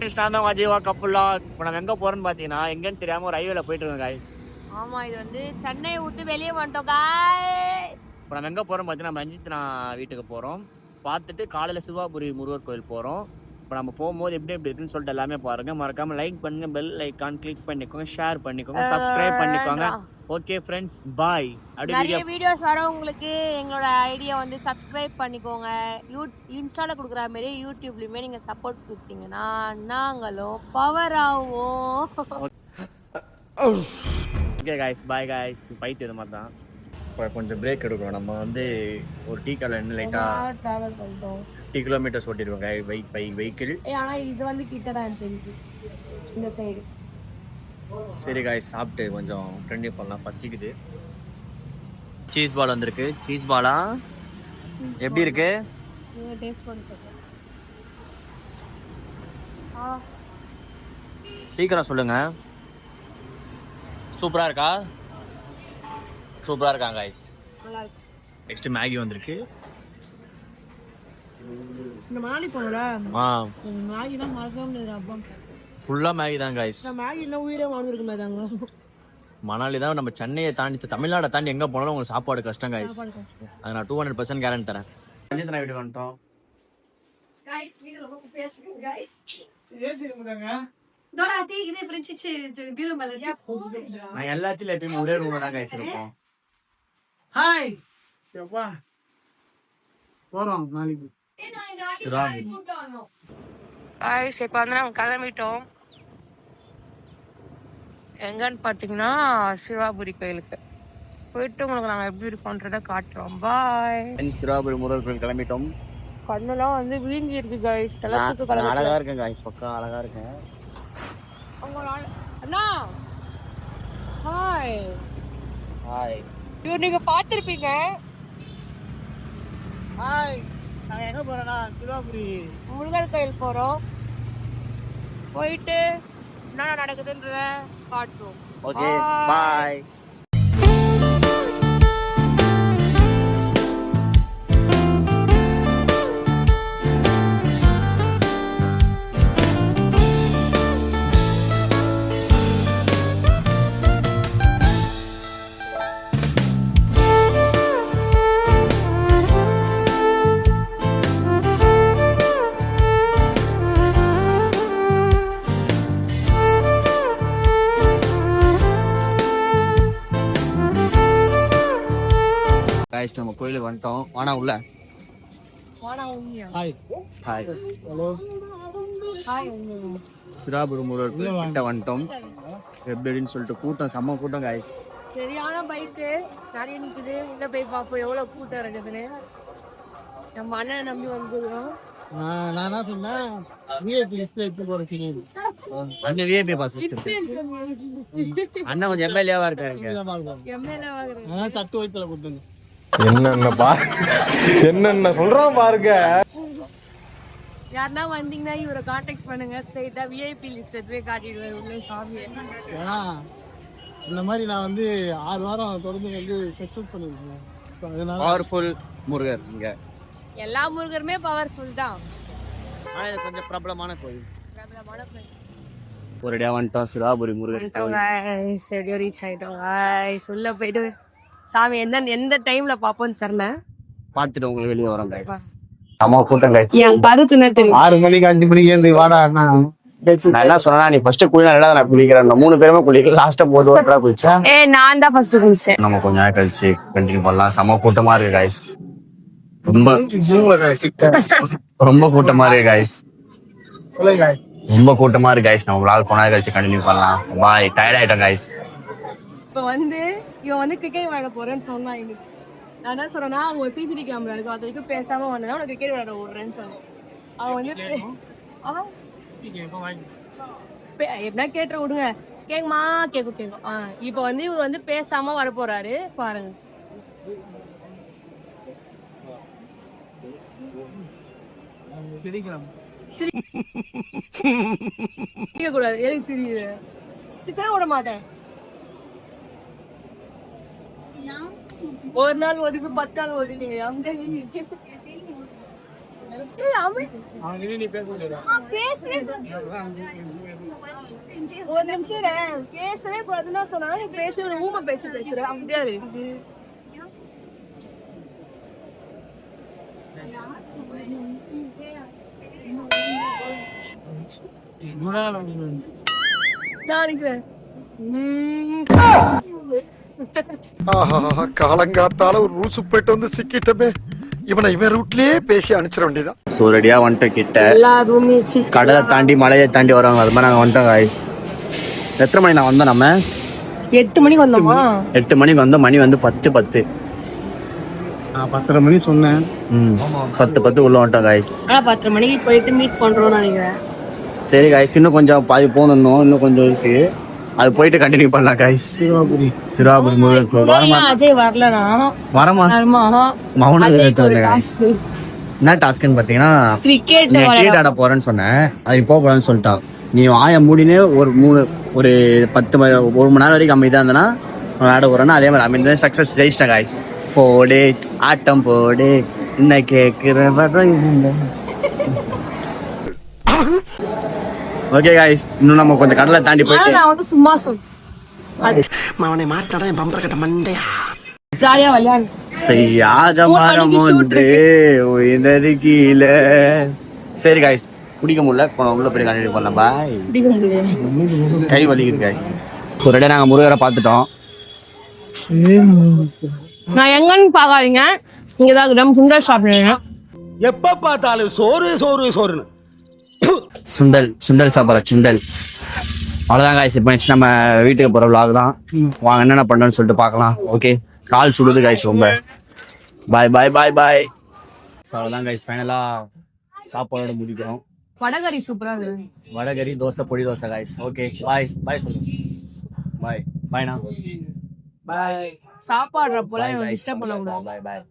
நான் தான் அஜீவா கப்புலா. இப்போ நம்ம எங்கே போகிறோன்னு பார்த்தீங்கன்னா எங்கேன்னு தெரியாமல் ஒரு ஹைவேல போயிட்டு இருக்கோம் காய்ஸ். ஆமாம், இது வந்து சென்னையை விட்டு வெளியே வந்துட்டோம் காய். இப்போ நம்ம எங்கே போகிறோம் பார்த்தீங்கன்னா நம்ம ரஞ்சித் வீட்டுக்கு போகிறோம். பார்த்துட்டு காலையில் சிவாபுரி முருகர் கோயில் போகிறோம். இப்போ நம்ம போகும்போது எப்படி இருக்குன்னு சொல்லிட்டு எல்லாமே பாருங்க. மறக்காம லைக் பண்ணுங்க, பெல் ஐக்கான் கிளிக் பண்ணிக்கோங்க, ஷேர் பண்ணிக்கோங்க, சப்ஸ்கிரைப் பண்ணிக்கோங்க. ஓகே ஃப்ரெண்ட்ஸ், பாய். நிறைய வீடியோஸ் வர உங்களுக்கு எங்களோட ஐடியா வந்து சப்ஸ்கிரைப் பண்ணிக்கோங்க. இன்ஸ்டால கொடுக்குற மாதிரி யூடியூப்லயுமே நீங்க சப்போர்ட் கொடுத்தீங்கன்னா நாங்களும் பவர் ஆவோம். Okay guys, bye guys. பைத்து இது மாதிரி தான். இப்போ கொஞ்சம் பிரேக் எடுக்கிறோம். நம்ம வந்து ஒரு டீ கடையில் இருந்து லைட்டாக ட்ராவல் பண்ணிட்டோம். 50 கிலோமீட்டர்ஸ் ஓட்டிருக்கோம் வெஹிக்கிள். ஆனால் இது வந்து கிட்ட தான் தெரிஞ்சு இந்த சைடு. சரி காய்ஸ், சாப்பிட்டு கொஞ்சம் ட்ரெண்டிங் பண்ணலாம், பசிக்குது. சீஸ் பால் வந்திருக்கு. சீஸ் பாலா எப்படி இருக்கு? டேஸ்ட் பண்ணி சொல்றேன். சீக்கிரம் சொல்லுங்க. சூப்பரா இருக்கா? சூப்பரா இருக்கா காய்ஸ். நல்லா இருக்கு. நெக்ஸ்ட் மேகி வந்திருக்கு. இந்த மணாலி போனல மேகி தான் மறக்கவே முடியாது. அப்பா ஃபுல்லா மேகி தான் காய்ஸ். மேகி இன்னும் உயிரே வாழ்ந்துருக்கு மேதாங்க. மணாலி தான். நம்ம சென்னையை தாண்டி தமிழ்நாடை தாண்டி எங்க போனாலும் உங்களுக்கு சாப்பாடு கஷ்டம் காய்ஸ். அதை நான் 200% கேரண்டி தரேன். ரஞ்சித் வீட்டுக்கு வந்துட்டோம். गाइस வீடியோ ரொம்ப பேசுறீங்க गाइस. ஏசி இருமுங்க. டோரா டீ இது ஃப்ரெஞ்சிச்சு பீரோ மலரியா. நான் எல்லாத்தையும் எப்பயும் ஒரே ரூம்ல தான் காய்ஸ் இருப்போம். ஹாய். எப்பா போறோம் நாளைக்கு. गाइस இப்போ வந்து நாங்க கிளம்பிட்டோம். எங்கன்னு பார்த்தீங்கன்னா சிவாபுரி கோயிலுக்கு போயிட்டு உங்களுக்கு நாங்கள் எப்படி இருக்கோன்றதை காட்டுறோம். பாய். சிவாபுரி முருகர் கோயில் கிளம்பிட்டோம். கண்ணெல்லாம் வந்து வீங்கி இருக்கு गाइस. அழகா இருக்கேன் गाइस. பக்கா அழகா இருக்கேன். அண்ணா ஹாய். ஹாய். இவர் நீங்க பார்த்திருப்பீங்க. ஹாய். நாங்க எங்க போறோம்னா சிவாபுரி முருகர் கோயில் போறோம். போயிட்டு என்ன நடக்குதுன்றத காட்டுறோம். Okay bye. गाइस நம்ம கோயிலுக்கு வந்துட்டோம். வாடா உள்ள. வாடா உங்க. Hi. Hi. Hello. Hi. Sivapuri Murugar கிட்ட வந்துட்டோம். எப்படின்னு சொல்லிட்டு கூட்டம் செம்ம கூட்டம் गाइस. சரியான பைக் நிறைய நிக்குது. உள்ள போய் பாப்போம் எவ்வளவு கூட்டம் இருக்குதுன்னு. நம்ம அண்ணனை நம்பி வந்துருக்கோம். நான் என்ன சொன்னேன், விஐபி லிஸ்ட்ல இப்ப போற சொல்லிடு. அண்ணன் விஐபி பாஸ் வச்சிருக்கு. அண்ணன் கொஞ்சம் எம்எல்ஏவா இருக்காருங்க. எம்எல்ஏவா இருக்காரு. நான் சட்டு வயித்துல கூட்டுங்க. என்னென்ன சொல்றான் பாருங்க. யாருன்னா வந்தீங்கன்னா இவரை கான்டாக்ட் பண்ணுங்க. ஸ்ட்ரைட்டா விஐபி லிஸ்ட் எடுத்து காட்டிடுவாரு உள்ள சாமி. இந்த மாதிரி நான் வந்து 6 வாரம் தொடர்ந்து வந்து சக்சஸ் பண்ணிருக்கேன். பவர்ஃபுல் முருகர் இங்க. எல்லா முருகருமே பவர்ஃபுல் தான். ஆனா இது கொஞ்சம் பிரபலமான கோயில். பிரபலமான கோயில். ஒரேடியா வந்துட்டோம் சிவாபுரி முருகர் கோயில். சரி ரீச் ஆயிட்டோம். சொல்ல போயிட்டு சாமி எந்த டைம்ல பாப்போம்னு தெரியல. பாத்துட்டு உங்களுக்கு வெளியே வரோம் गाइस. அம்மா கூட்டம் गाइस. என் கருத்துனே தெரியும். 6 மணிக்கு 5 மணிக்கு ஏந்து வாடா அண்ணா. நான் என்ன சொன்னா, நீ ஃபர்ஸ்ட் குளினா நல்லா நான் குளிக்கிறேன். 3 பேருமே குளிக்கல. லாஸ்டா போது வரடா குளிச்சேன். நான் தான் ஃபர்ஸ்ட் குளிச்சேன். நம்ம கொஞ்ச நேரம் கழிச்சு கண்டினியூ பண்ணலாம். செம கூட்டமா இருக்கு गाइस. ரொம்ப கூட்டமா இருக்கு गाइस. ரொம்ப கூட்டமா இருக்கு गाइस. நம்ம vlog கொஞ்ச நேரம் கழிச்சு கண்டினியூ பண்ணலாம். பாய். டயர்ட் ஆயிட்டோம் गाइस. இப்போ வந்து இவன் வந்து கிரிக்கெட் விளையாட போறேன்னு சொன்னான். இன்னைக்கு நான் என்ன சொல்றேன்னா, அவங்க சிசிடி கேமரா இருக்கு, அது வரைக்கும் பேசாம வந்தா உனக்கு கிரிக்கெட் விளையாட விடுறேன்னு சொன்னேன். அவன் வந்து எப்படின்னா கேட்டு விடுங்க. கேக்குமா? கேக்கும். இப்போ வந்து இவர் வந்து பேசாம வர போறாரு பாருங்க. சிரிக்க கூடாது. எதுக்கு சிரிக்கிற? சிரிச்சா விட மாட்டேன். ஒரு நாள் ஒதுக்கு 10 நாள் ஒதுக்கு. ஒரு நிமிஷம் பேசவே கூடாதுன்னு சொன்னா நீ பேச ஊமை பேச்சு பேசுற அப்படியா இருக்கு. காலங்காத்தால ஒரு ரூசு போயிட்டு வந்து சிக்கிட்டமே. இவன் ரூட்லயே பேசி அனுப்பிச்சிட வேண்டியதான். ஸோ ரெடியாக வந்துட்டோம் கிட்ட. எல்லா ரூமையும் கடலை தாண்டி மலையை தாண்டி வருவாங்க. அது மாதிரி நாங்கள் வந்துட்டோம் காய்ஸ். எத்தனை மணி நான் வந்தோம்? நம்ம 8 மணிக்கு வந்தோமா? 8 மணிக்கு வந்தோம். மணி வந்து 10:10. 10:30 மணி சொன்னேன். 10:10 உள்ள வந்துட்டோம் காய்ஸ். 10 மணிக்கு போயிட்டு மீட் பண்றோம்னு நினைக்கிறேன். சரி காய்ஸ், இன்னும் கொஞ்சம் பாதி போகணும். இன்னும் கொஞ்சம் இருக்கு, அது போயிட்டு கண்டினியூ பண்ணலாம் காய்ஸ். சிறுவாபுரி முருகன் கோயில் வரமா? அஜய் வரலனா வரமா? என்ன டாஸ்க்னு பாத்தீங்கன்னா, கிரிக்கெட் ஆட போறேன்னு சொன்னேன். அது போக போறேன்னு சொல்லிட்டான். நீ ஆய மூடினே ஒரு 10 மணி நேரம் வரைக்கும் அமைதியா இருந்தனா ஆட போறேன்னா அதே மாதிரி அமைந்த சக்சஸ் ஜெயிச்சிட்டேன் காய்ஸ். போடு ஆட்டம் போடு என்ன கேக்குற. ஓகே गाइस, இன்னும் நம்ம கொஞ்சம் கடலை தாண்டி போயிட்டு நான் வந்து சும்மா சொல் அது அவனை மாட்டாடா என் பம்பர கட்ட மண்டையா. ஜாலியா விளையாடு. செய்யாத மரம் ஒன்று உயர்ந்தது கீழே. சரி गाइस, குடிக்க முடியல, உள்ள போய் கண்டினியூ பண்ணலாம். பாய். குடிக்க முடியல, கை வலிக்குது गाइस. ஒரேடியா நாங்க முருகரை பார்த்துட்டோம். நான் எங்கன்னு பாக்காதீங்க, இங்கதான் கிராம் சுண்டல் சாப்பிடுறேன். எப்ப பார்த்தாலும் சோறு சோறு சோறுன்னு. சுண்டல் சாப்பிட்ற சுண்டல். அவ்வளோதான் காய்ஸ். இப்போ நெக்ஸ்ட் நம்ம வீட்டுக்கு போகிற vlog தான். வாங்க என்னென்ன பண்ணுறோன்னு சொல்லிட்டு பார்க்கலாம். ஓகே, கால் சுடுது காய்ஸ் ரொம்ப. பாய் பாய் பாய் பாய். அவ்வளோதான் காய்ஸ், ஃபைனலாக சாப்பாடோட முடிக்கிறோம். வடகரி சூப்பரா இருக்கு. வடகரி, தோசை, பொடி தோசை காய்ஸ். ஓகே பாய் பாய் சொல்லுங்க. பாய் பாய்ண்ணா. பாய். சாப்பாடுறப்போல டிஸ்டர்ப் பண்ண கூடாது. பாய் பாய்.